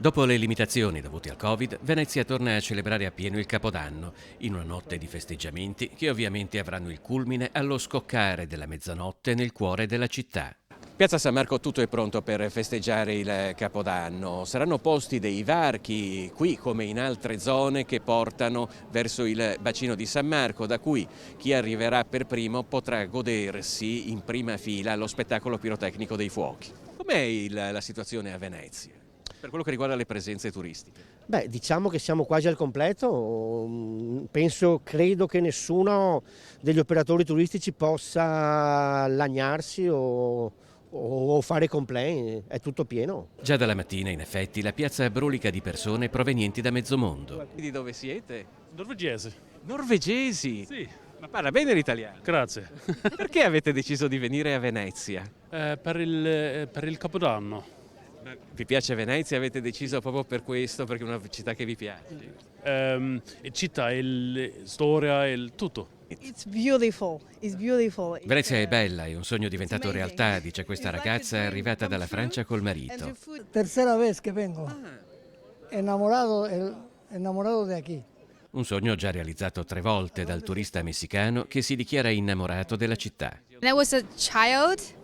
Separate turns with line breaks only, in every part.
Dopo le limitazioni dovute al Covid, Venezia torna a celebrare appieno il Capodanno, in una notte di festeggiamenti che ovviamente avranno il culmine allo scoccare della mezzanotte nel cuore della città. Piazza San Marco tutto è pronto per festeggiare il Capodanno. Saranno posti dei varchi qui come in altre zone che portano verso il bacino di San Marco, da cui chi arriverà per primo potrà godersi in prima fila lo spettacolo pirotecnico dei fuochi. Com'è la situazione a Venezia per quello che riguarda le presenze turistiche?
Beh, diciamo che siamo quasi al completo. Credo che nessuno degli operatori turistici possa lagnarsi o fare complaint, è tutto pieno.
Già dalla mattina, in effetti, la piazza brulica di persone provenienti da mezzo mondo. Di dove siete?
Norvegese.
Norvegesi?
Sì,
Ma parla bene l'italiano.
grazie.
Perché avete deciso di venire a Venezia?
Per il Capodanno.
Vi piace Venezia? Avete deciso proprio per questo, perché è una città che vi piace?
Città, storia, tutto.
It's beautiful. It's beautiful.
Venezia è bella, è un sogno diventato realtà, dice questa ragazza arrivata dalla Francia col marito.
Tercera vez que vengo. Enamorado de aquí.
Un sogno già realizzato 3 volte dal turista messicano che si dichiara innamorato della città.
When I was a child,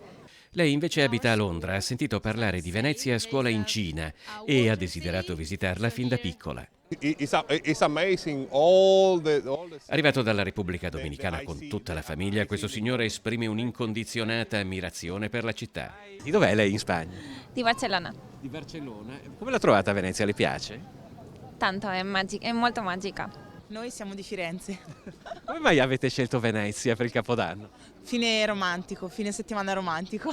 Lei invece abita a Londra, ha sentito parlare di Venezia a scuola in Cina e ha desiderato visitarla fin da piccola.
It's amazing all the
Arrivato dalla Repubblica Dominicana con tutta la famiglia, questo signore esprime un'incondizionata ammirazione per la città. Di dov'è lei in Spagna?
di Barcellona.
Di Barcellona. Come l'ha trovata Venezia? Le piace?
Tanto, è molto magica.
Noi siamo di Firenze.
Come mai avete scelto Venezia per il Capodanno?
Fine romantico, fine settimana romantico.